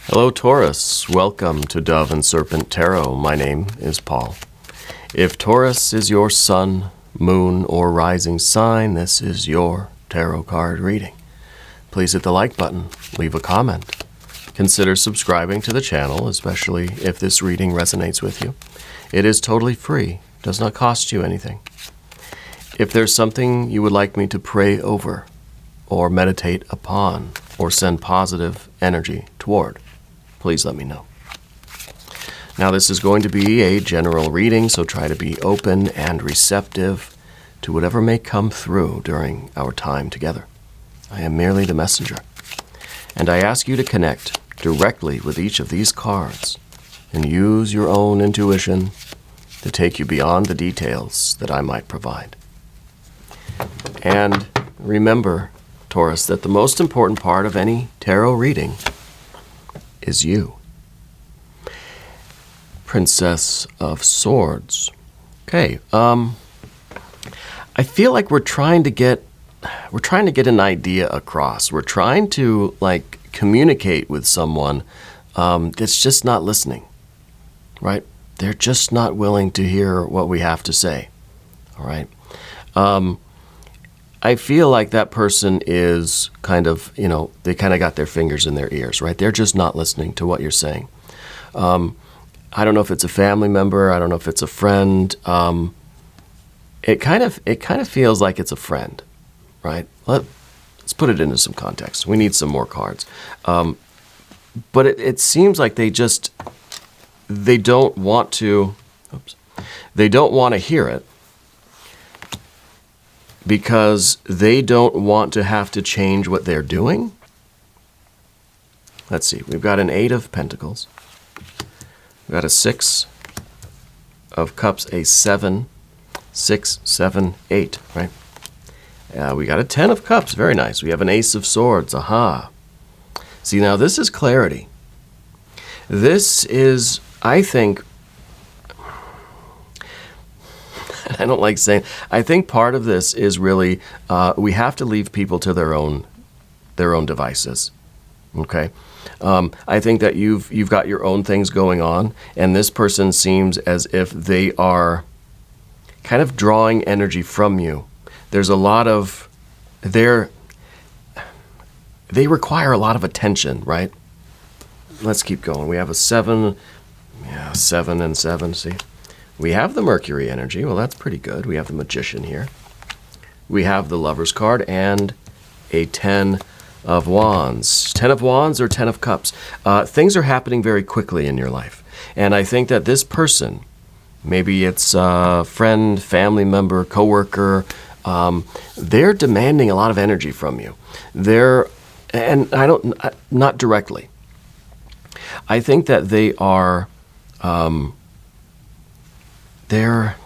Hello, Taurus. Welcome to Dove and Serpent Tarot. My name is Paul. If Taurus is your sun, moon, or rising sign, this is your tarot card reading. Please hit the like button, leave a comment. Consider subscribing to the channel, especially if this reading resonates with you. It is totally free, does not cost you anything. If there's something you would like me to pray over, or meditate upon, or send positive energy toward, please let me know. Now, this is going to be a general reading, so try to be open and receptive to whatever may come through during our time together. I am merely the messenger, and I ask you to connect directly with each of these cards and use your own intuition to take you beyond the details that I might provide. And remember, Taurus, that the most important part of any tarot reading is you. Princess of Swords. Okay, I feel like we're trying to get an idea across. We're trying to communicate with someone that's just not listening, right? They're just not willing to hear what we have to say. All right. I feel like that person is they kind of got their fingers in their ears, right? They're just not listening to what you're saying. I don't know if it's a family member. I don't know if it's a friend. It kind of feels like it's a friend, right? Let's put it into some context. We need some more cards. But it seems like they don't want to hear it, because they don't want to have to change what they're doing. Let's see. We've got an 8 of Pentacles. We've got a 6 of Cups, a 7, 6, 7, 8, right? We got a 10 of Cups. Very nice. We have an Ace of Swords. Aha. See, now this is clarity. This is, I think, I don't like saying, I think part of this is really, we have to leave people to their own devices, okay? I think that you've got your own things going on, and this person seems as if they are kind of drawing energy from you. There's a lot of, they require a lot of attention, right? Let's keep going. We have a 7, 7 and 7, see? We have the Mercury energy. Well, that's pretty good. We have the Magician here. We have the Lover's card and a 10 of Wands. 10 of Wands or 10 of Cups. Things are happening very quickly in your life. And I think that this person, maybe it's a friend, family member, coworker, they're demanding a lot of energy from you. Not directly. I think that they are, they're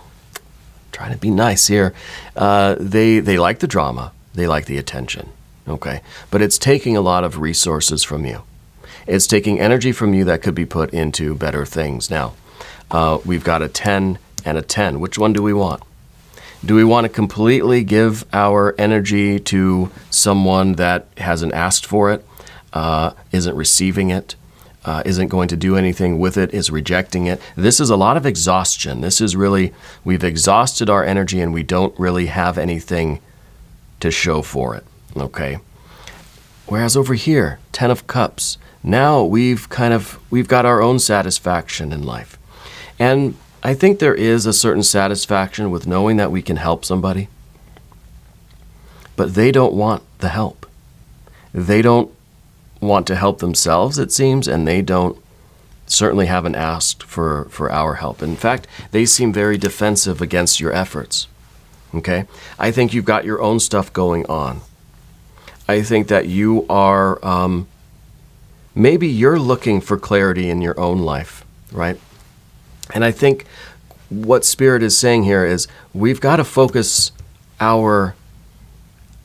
trying to be nice here. They like the drama. They like the attention. Okay. But it's taking a lot of resources from you. It's taking energy from you that could be put into better things. Now, we've got a 10 and a 10. Which one do we want? Do we want to completely give our energy to someone that hasn't asked for it, isn't receiving it, isn't going to do anything with it, is rejecting it? This is a lot of exhaustion. This is really, we've exhausted our energy and we don't really have anything to show for it, okay? Whereas over here, 10 of Cups, now we've got our own satisfaction in life. And I think there is a certain satisfaction with knowing that we can help somebody, but they don't want the help. They don't want to help themselves, it seems, and they certainly haven't asked for our help. In fact, they seem very defensive against your efforts, okay? I think you've got your own stuff going on. I think that you are, maybe you're looking for clarity in your own life, right? And I think what Spirit is saying here is we've got to focus our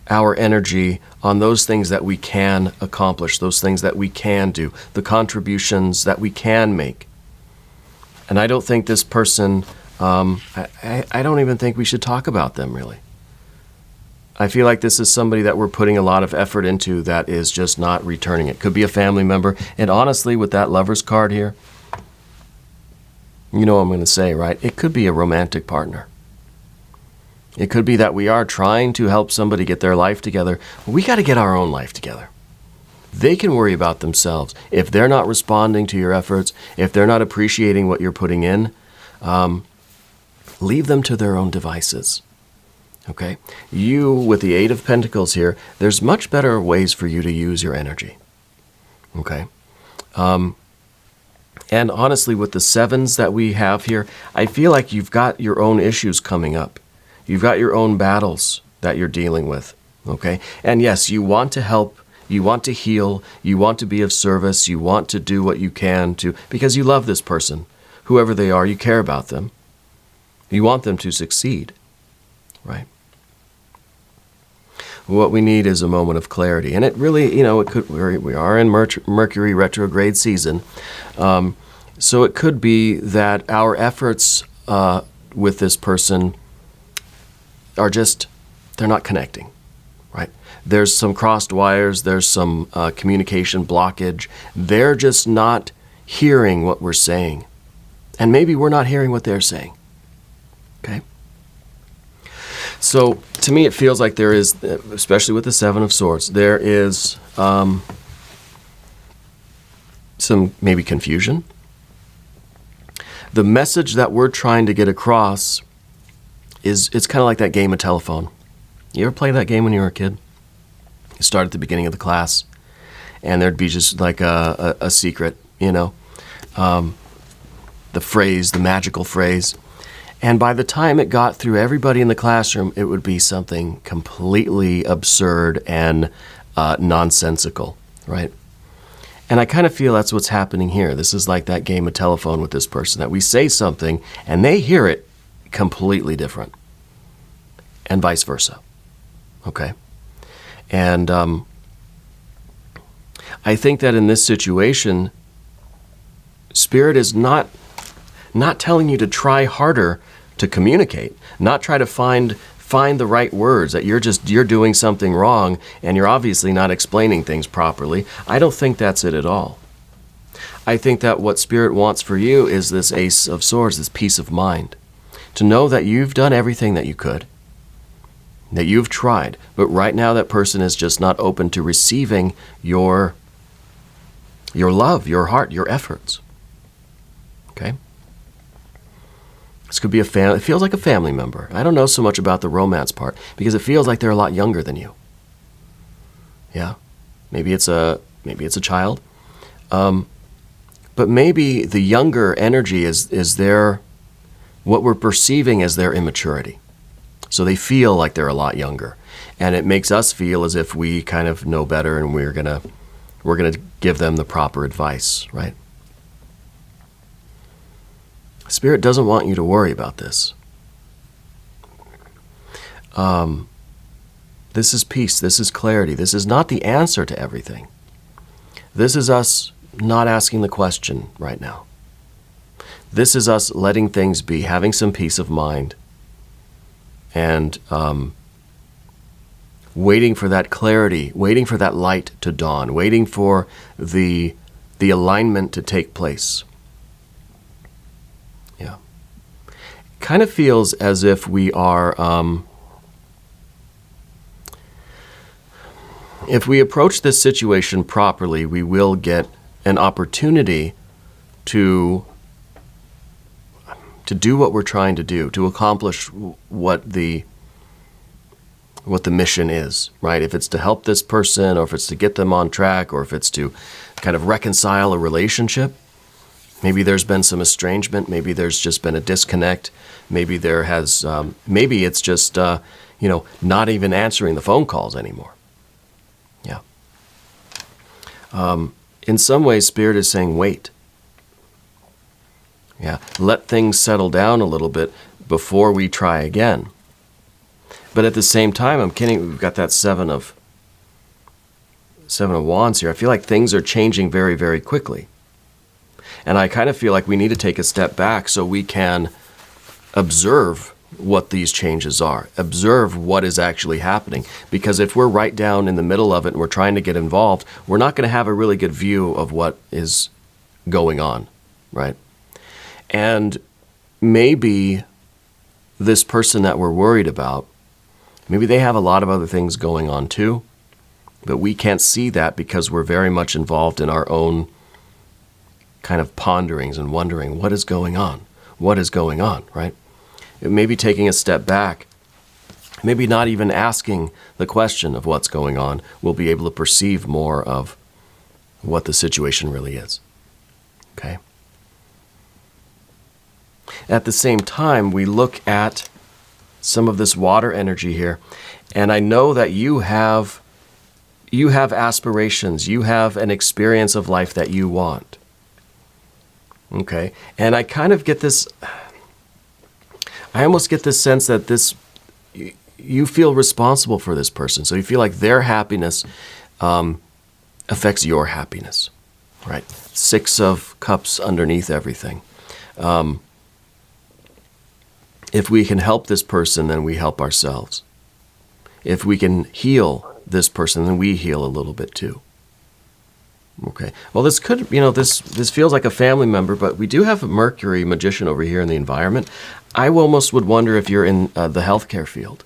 energy on those things that we can accomplish, those things that we can do, the contributions that we can make. And I don't think this person, I don't even think we should talk about them, really. I feel like this is somebody that we're putting a lot of effort into that is just not returning it. Could be a family member. And honestly, with that Lover's card here, you know what I'm going to say, right? It could be a romantic partner. It could be that we are trying to help somebody get their life together. We got to get our own life together. They can worry about themselves. If they're not responding to your efforts, if they're not appreciating what you're putting in, leave them to their own devices. Okay? You, with the Eight of Pentacles here, there's much better ways for you to use your energy. Okay? And honestly, with the sevens that we have here, I feel like you've got your own issues coming up. You've got your own battles that you're dealing with. Okay? And yes, you want to help. You want to heal. You want to be of service. You want to do what you can to, because you love this person. Whoever they are, you care about them. You want them to succeed. Right? What we need is a moment of clarity. And it really, it could, we are in Mercury retrograde season. So it could be that our efforts with this person are just, they're not connecting, right? There's some crossed wires. There's some communication blockage. They're just not hearing what we're saying. And maybe we're not hearing what they're saying. Okay? So to me, it feels like there is, especially with the Seven of Swords, there is some maybe confusion. The message that we're trying to get across is, it's kind of like that game of telephone. You ever play that game when you were a kid? You start at the beginning of the class, and there'd be just like a secret, the phrase, the magical phrase. And by the time it got through everybody in the classroom, it would be something completely absurd and nonsensical, right? And I kind of feel that's what's happening here. This is like that game of telephone with this person, that we say something and they hear it completely different, and vice versa. Okay? And I think that in this situation, Spirit is not telling you to try harder to communicate, not try to find the right words, that you're doing something wrong and you're obviously not explaining things properly. I don't think that's it at all. I think that what Spirit wants for you is this Ace of Swords, this peace of mind, to know that you've done everything that you could, that you've tried, but right now that person is just not open to receiving your love, your heart, your efforts. Okay? This could be a family. It feels like a family member. I don't know so much about the romance part because it feels like they're a lot younger than you. Yeah, maybe it's a child, but maybe the younger energy is their, what we're perceiving as their immaturity. So they feel like they're a lot younger, and it makes us feel as if we kind of know better, and we're gonna give them the proper advice, right? Spirit doesn't want you to worry about this. This is peace. This is clarity. This is not the answer to everything. This is us not asking the question right now. This is us letting things be, having some peace of mind, and waiting for that clarity, waiting for that light to dawn, waiting for the alignment to take place. Yeah. Kind of feels as if we are, if we approach this situation properly, we will get an opportunity to do what we're trying to do, to accomplish what the mission is, right? If it's to help this person, or if it's to get them on track, or if it's to kind of reconcile a relationship. Maybe there's been some estrangement. Maybe there's just been a disconnect. Maybe there has, maybe it's just, not even answering the phone calls anymore. Yeah. In some ways, Spirit is saying, wait. Yeah. Let things settle down a little bit before we try again. But at the same time, I'm kidding. We've got that Seven of Wands here. I feel like things are changing very, very quickly. And I kind of feel like we need to take a step back so we can observe what these changes are. Observe what is actually happening. Because if we're right down in the middle of it and we're trying to get involved, we're not going to have a really good view of what is going on, right? And maybe this person that we're worried about, maybe they have a lot of other things going on too, but we can't see that because we're very much involved in our own kind of ponderings and wondering what is going on? What is going on, right? Maybe taking a step back, maybe not even asking the question of what's going on, we'll be able to perceive more of what the situation really is. Okay? At the same time, we look at some of this water energy here, and I know that you have aspirations, you have an experience of life that you want. Okay? And I kind of get this, I almost get this sense that you feel responsible for this person. So you feel like their happiness affects your happiness, right? 6 of Cups underneath everything. If we can help this person, then we help ourselves. If we can heal this person, then we heal a little bit too. Okay. Well, this could, this feels like a family member, but we do have a Mercury magician over here in the environment. I almost would wonder if you're in the healthcare field,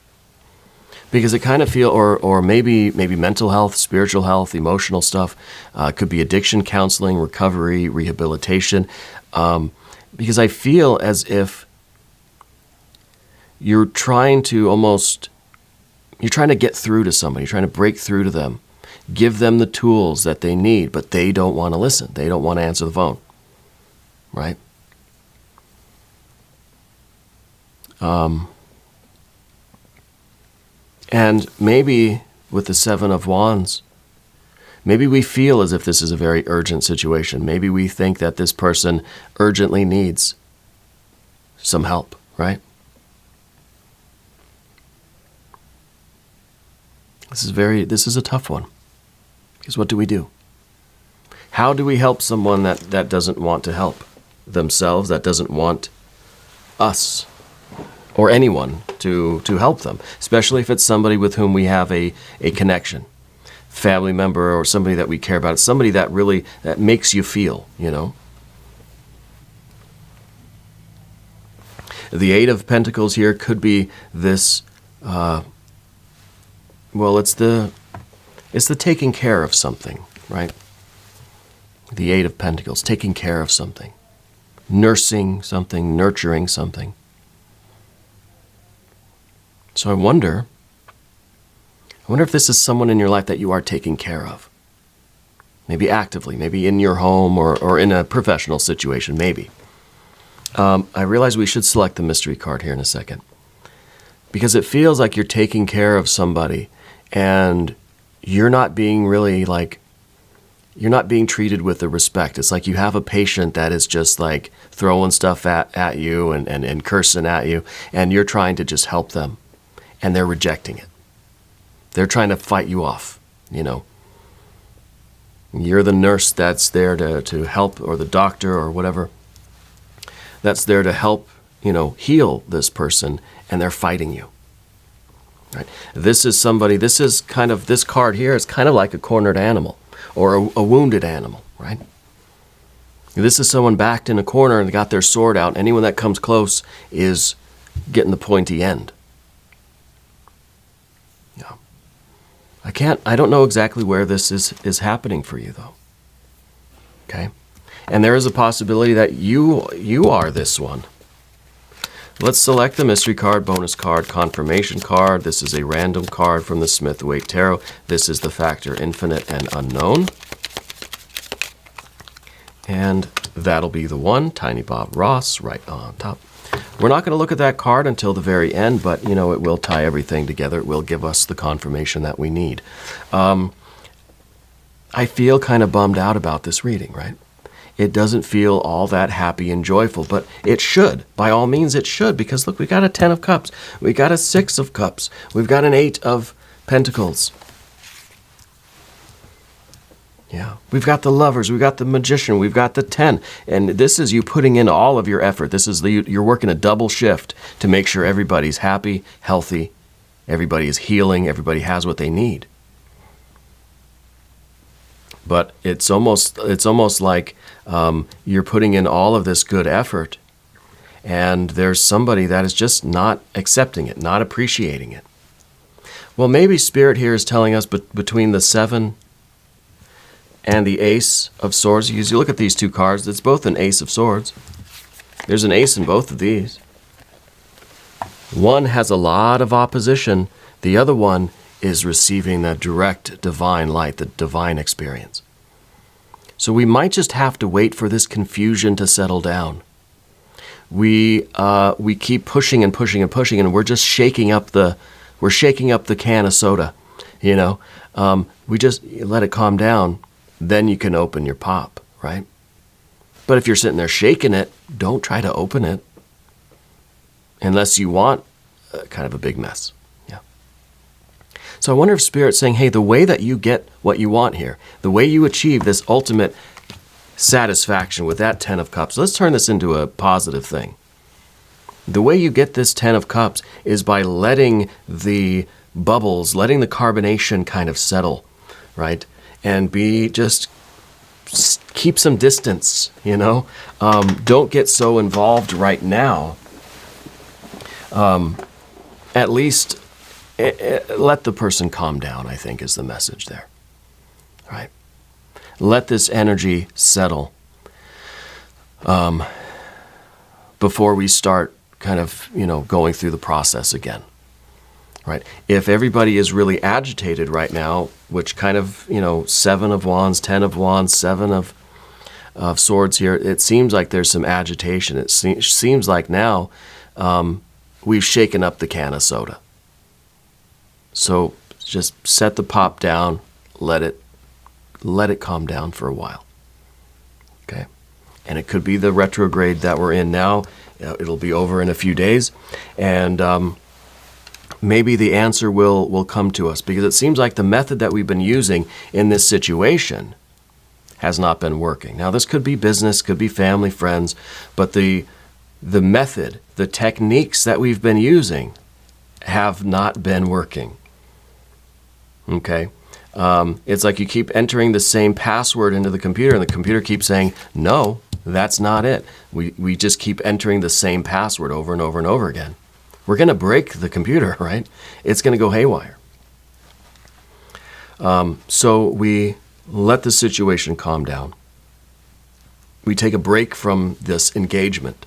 because it kind of feel, or maybe mental health, spiritual health, emotional stuff, could be addiction counseling, recovery, rehabilitation, because I feel as if you're trying to get through to somebody, you're trying to break through to them, give them the tools that they need, but they don't want to listen. They don't want to answer the phone, right? And maybe with the 7 of Wands, maybe we feel as if this is a very urgent situation. Maybe we think that this person urgently needs some help, right? This is a tough one. Because what do we do? How do we help someone that doesn't want to help themselves, that doesn't want us or anyone to help them, especially if it's somebody with whom we have a connection, family member or somebody that we care about, somebody that makes you feel, The 8 of Pentacles here could be this, it's the taking care of something, right? The 8 of Pentacles, taking care of something, nursing something, nurturing something. So I wonder if this is someone in your life that you are taking care of. Maybe actively, maybe in your home or in a professional situation, maybe. I realize we should select the mystery card here in a second, because it feels like you're taking care of somebody and you're not being you're not being treated with the respect. It's like you have a patient that is just like throwing stuff at you and cursing at you, and you're trying to just help them, and they're rejecting it. They're trying to fight you off, You're the nurse that's there to help, or the doctor or whatever that's there to help, heal this person, and they're fighting you. Right? This card here is kind of like a cornered animal or a wounded animal, right? This is someone backed in a corner and got their sword out. Anyone that comes close is getting the pointy end. Yeah. I don't know exactly where this is happening for you though. Okay? And there is a possibility that you are this one. Let's select the mystery card, bonus card, confirmation card. This is a random card from the Smith-Waite Tarot. This is the factor infinite and unknown. And that'll be the one, Tiny Bob Ross, right on top. We're not going to look at that card until the very end, but, it will tie everything together. It will give us the confirmation that we need. I feel kind of bummed out about this reading, right? It doesn't feel all that happy and joyful, but it should. By all means, it should, because look, we got a 10 of Cups. We got a 6 of Cups. We've got an 8 of Pentacles. Yeah. We've got the Lovers, we've got the Magician, we've got the 10. And this is you putting in all of your effort. This is you're working a double shift to make sure everybody's happy, healthy, everybody is healing, everybody has what they need. But it's almost like you're putting in all of this good effort, and there's somebody that is just not accepting it, not appreciating it. Well, maybe Spirit here is telling us between the 7 and the Ace of Swords. You look at these two cards, it's both an Ace of Swords. There's an ace in both of these. One has a lot of opposition. The other one is receiving the direct divine light, the divine experience. So we might just have to wait for this confusion to settle down. We keep pushing and pushing and pushing, and we're just shaking up the can of soda. We just let it calm down. Then you can open your pop, right? But if you're sitting there shaking it, don't try to open it unless you want kind of a big mess. Yeah. So I wonder if Spirit's saying, hey, the way that you get what you want here, the way you achieve this ultimate satisfaction with that 10 of Cups, let's turn this into a positive thing. The way you get this 10 of Cups is by letting the bubbles, letting the carbonation kind of settle, right? And just keep some distance, Don't get so involved right now. At least let the person calm down, I think, is the message there, right? Let this energy settle before we start kind of, going through the process again, right? If everybody is really agitated right now, which kind of, 7 of Wands, 10 of Wands, 7 of Swords here, it seems like there's some agitation. It seems like now we've shaken up the can of soda. So just set the pop down, let it calm down for a while, okay? And it could be the retrograde that we're in now. It'll be over in a few days, and maybe the answer will come to us, because it seems like the method that we've been using in this situation has not been working. Now, this could be business, could be family, friends, but the method, the techniques that we've been using have not been working, okay? It's like you keep entering the same password into the computer, and the computer keeps saying, no, that's not it. We just keep entering the same password over and over and over again. We're going to break the computer, right? It's going to go haywire. So we let the situation calm down. We take a break from this engagement.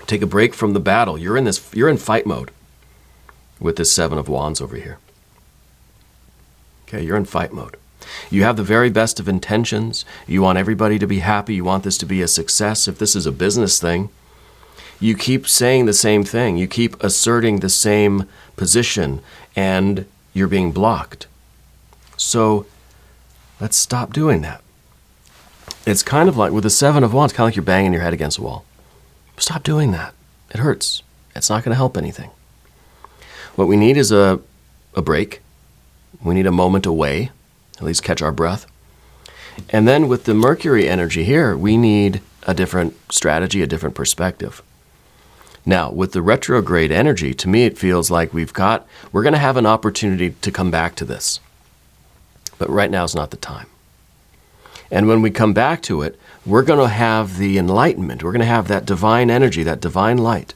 Take a break from the battle. You're in fight mode with this 7 of Wands over here. Okay, you're in fight mode. You have the very best of intentions. You want everybody to be happy. You want this to be a success. If this is a business thing, you keep saying the same thing. You keep asserting the same position, and you're being blocked. So let's stop doing that. It's kind of like with the 7 of Wands, kind of like you're banging your head against a wall. Stop doing that. It hurts. It's not going to help anything. What we need is a break. We need a moment away, at least catch our breath. And then with the Mercury energy here, we need a different strategy, a different perspective. Now, with the retrograde energy, to me it feels like we're going to have an opportunity to come back to this. But right now is not the time. And when we come back to it, we're going to have the enlightenment. We're going to have that divine energy, that divine light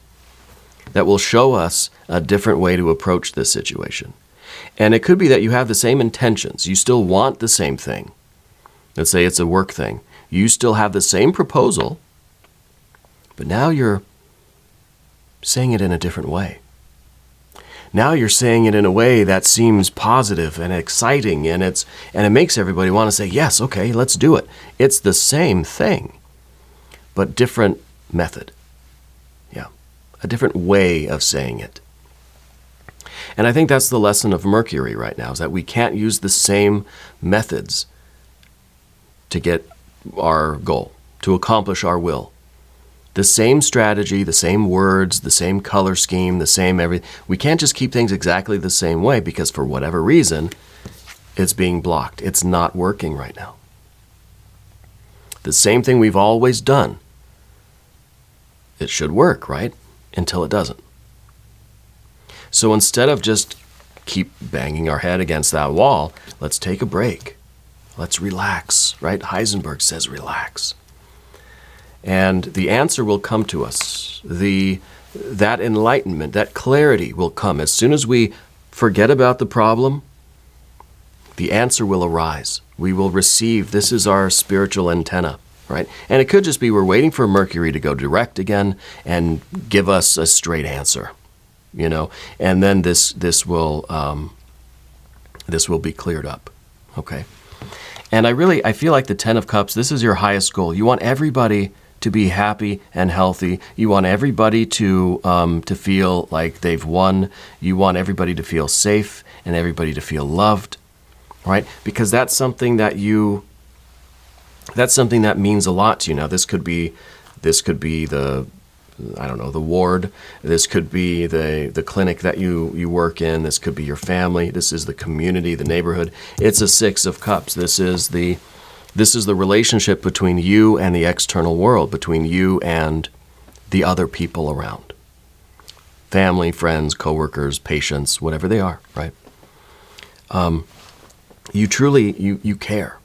that will show us a different way to approach this situation. And it could be that you have the same intentions. You still want the same thing. Let's say it's a work thing. You still have the same proposal, but now you're saying it in a different way. Now you're saying it in a way that seems positive and exciting, and it makes everybody want to say, yes, okay, let's do it. It's the same thing, but different method. Yeah, a different way of saying it. And I think that's the lesson of Mercury right now, is that we can't use the same methods to get our goal, to accomplish our will. The same strategy, the same words, the same color scheme, the same everything. We can't just keep things exactly the same way, because for whatever reason, It's being blocked. It's not working right now. The same thing we've always done. It should work, right? Until it doesn't. So instead of just keep banging our head against that wall, let's take a break. Let's relax, right? Heisenberg says relax. And the answer will come to us. That enlightenment, that clarity will come. As soon as we forget about the problem, the answer will arise. We will receive. This is our spiritual antenna, right? And it could just be we're waiting for Mercury to go direct again and give us a straight answer, you know. And then this will be cleared up, okay? And I feel like the Ten of Cups, this is your highest goal. You want everybody to be happy and healthy. You want everybody to feel like they've won. You want everybody to feel safe and everybody to feel loved, right? Because that's something that means a lot to you. Now, this could be the, I don't know, the ward. This could be the clinic that you work in. This could be your family. This is the community, the neighborhood. It's a Six of Cups. This is the relationship between you and the external world, between you and the other people around. Family, friends, coworkers, patients, whatever they are, right? You truly, you care.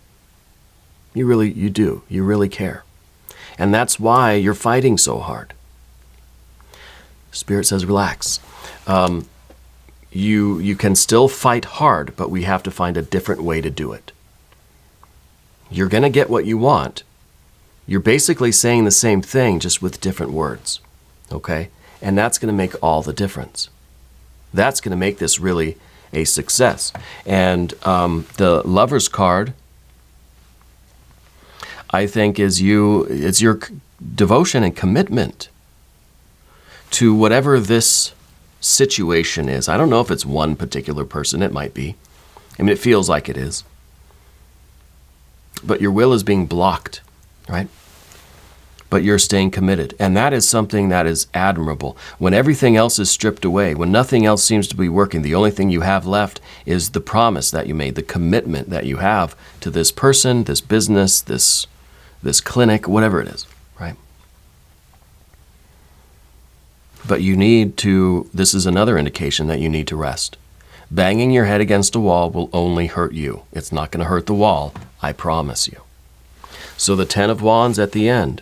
You do. You really care. And that's why you're fighting so hard. Spirit says relax. You can still fight hard, but we have to find a different way to do it. You're going to get what you want. You're basically saying the same thing, just with different words, okay? And that's going to make all the difference. That's going to make this really a success. And the Lover's card, I think, it's your devotion and commitment to whatever this situation is. I don't know if it's one particular person. It might be. I mean, it feels like it is. But your will is being blocked, right? But you're staying committed. And that is something that is admirable. When everything else is stripped away, when nothing else seems to be working, the only thing you have left is the promise that you made, the commitment that you have to this person, this business, this clinic, whatever it is, right? But this is another indication that you need to rest. Banging your head against a wall will only hurt you. It's not going to hurt the wall, I promise you. So the Ten of Wands at the end,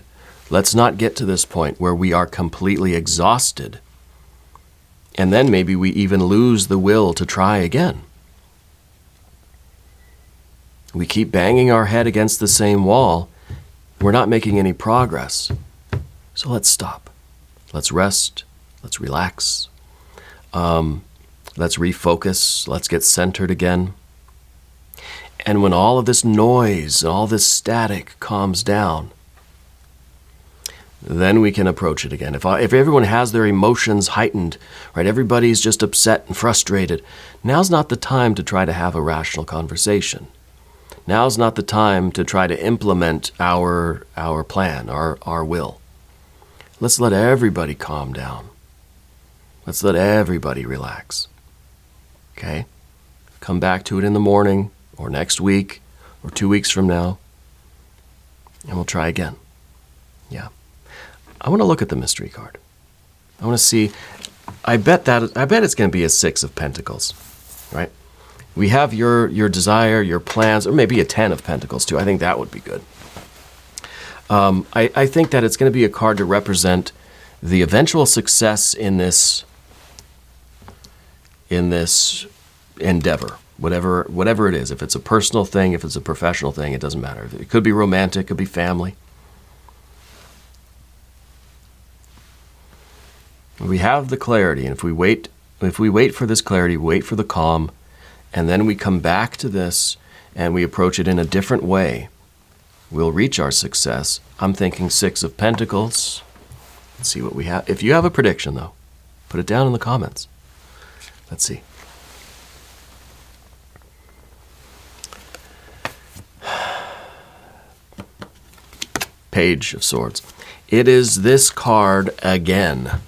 let's not get to this point where we are completely exhausted. And then maybe we even lose the will to try again. We keep banging our head against the same wall. We're not making any progress. So let's stop. Let's rest. Let's relax. Let's refocus. Let's get centered again. And when all of this noise, all this static calms down, then we can approach it again. If everyone has their emotions heightened, right, everybody's just upset and frustrated, now's not the time to try to have a rational conversation. Now's not the time to try to implement our plan, our will. Let's let everybody calm down. Let's let everybody relax. Okay? Come back to it in the morning, or next week, or 2 weeks from now, and we'll try again. Yeah. I want to look at the mystery card. I want to see, I bet it's going to be a Six of Pentacles, right? We have your desire, your plans, or maybe a Ten of Pentacles too. I think that would be good. I think that it's going to be a card to represent the eventual success in this endeavor, whatever it is. If it's a personal thing, if it's a professional thing, it doesn't matter. It could be romantic, it could be family. We have the clarity, and if we wait for this clarity, wait for the calm, and then we come back to this and we approach it in a different way, we'll reach our success. I'm thinking Six of Pentacles. Let's see what we have. If you have a prediction, though, put it down in the comments. Let's see. Page of Swords. It is this card again.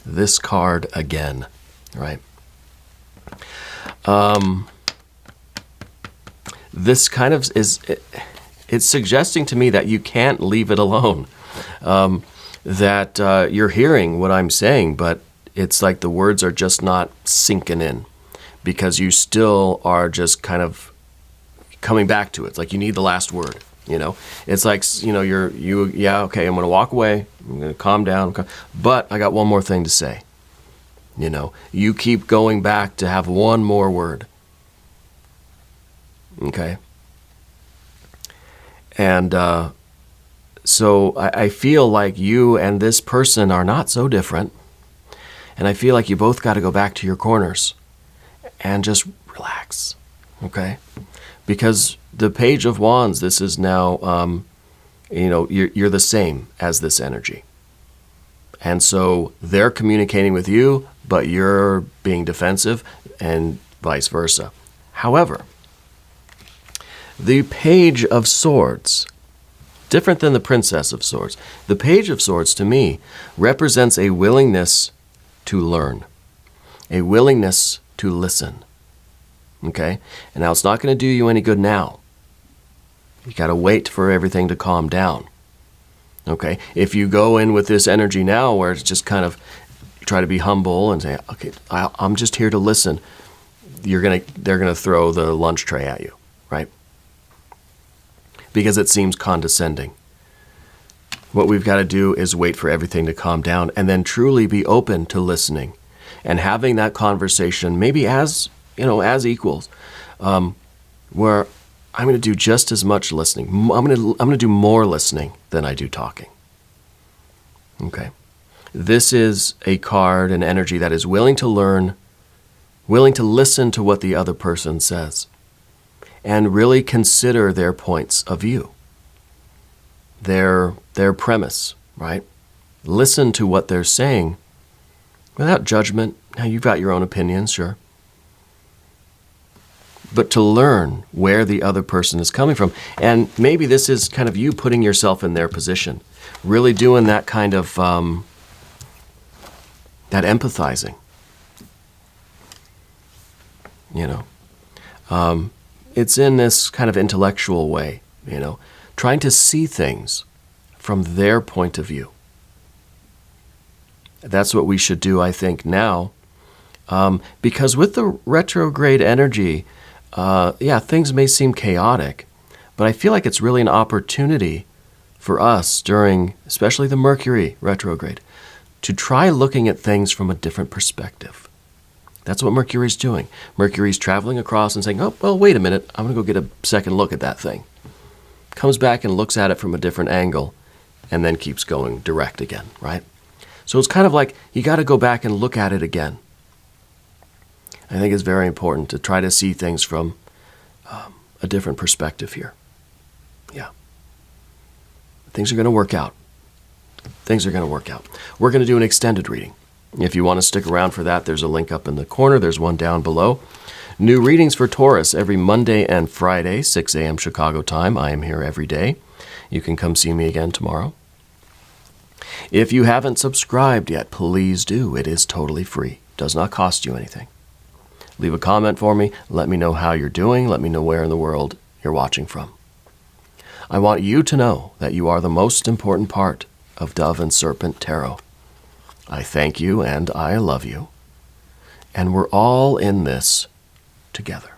This card again, right? this kind of it's suggesting to me that you can't leave it alone. That you're hearing what I'm saying, but it's like the words are just not sinking in because you still are just kind of coming back to it. It's like you need the last word, you know? It's like, you know, okay, I'm going to walk away. I'm going to calm down. But I got one more thing to say. You know, you keep going back to have one more word. Okay? And so I feel like you and this person are not so different. And I feel like you both got to go back to your corners and just relax. Okay? Because the Page of Wands, this is now, you know, you're the same as this energy. And so they're communicating with you, but you're being defensive and vice versa. However, the Page of Swords, different than the Princess of Swords, the Page of Swords to me represents a willingness to learn, a willingness to listen. Okay? And now it's not going to do you any good now. You got to wait for everything to calm down. Okay? If you go in with this energy now where it's just kind of try to be humble and say, okay, I'm just here to listen, they're going to throw the lunch tray at you, right? Because it seems condescending. What we've got to do is wait for everything to calm down and then truly be open to listening and having that conversation, maybe as, you know, as equals, where I'm going to do just as much listening. I'm going to do more listening than I do talking. Okay. This is a card, an energy that is willing to learn, willing to listen to what the other person says, and really consider their points of view, their premise, right? Listen to what they're saying without judgment. Now, you've got your own opinions, sure. But to learn where the other person is coming from. And maybe this is kind of you putting yourself in their position, really doing that kind of, that empathizing, you know. It's in this kind of intellectual way, you know, trying to see things from their point of view. That's what we should do, I think, now. Because with the retrograde energy, yeah, things may seem chaotic, but I feel like it's really an opportunity for us during, especially the Mercury retrograde, to try looking at things from a different perspective. That's what Mercury's doing. Mercury's traveling across and saying, oh, well, wait a minute, I'm going to go get a second look at that thing. Comes back and looks at it from a different angle and then keeps going direct again, right? So it's kind of like you got to go back and look at it again. I think it's very important to try to see things from a different perspective here. Yeah. Things are going to work out. Things are going to work out. We're going to do an extended reading. If you want to stick around for that, there's a link up in the corner. There's one down below. New readings for Taurus every Monday and Friday, 6 a.m. Chicago time. I am here every day. You can come see me again tomorrow. If you haven't subscribed yet, please do. It is totally free. Does not cost you anything. Leave a comment for me. Let me know how you're doing. Let me know where in the world you're watching from. I want you to know that you are the most important part of Dove and Serpent Tarot. I thank you and I love you. And we're all in this together.